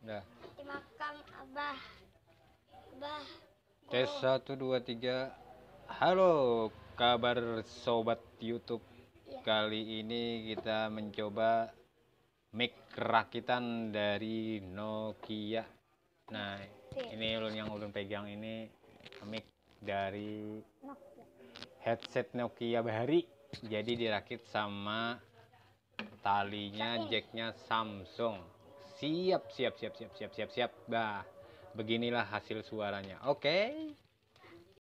Udah. Dimakan Abah. Abah. Tes 1 2 3. Halo, kabar sobat YouTube. Iya. Kali ini kita mencoba mic rakitan dari Nokia. Nah, ini yang ulun pegang ini mic dari Nokia. headset Nokia Bahari. Jadi dirakit sama talinya jacknya Samsung. Siap. Bah, beginilah hasil suaranya. Oke.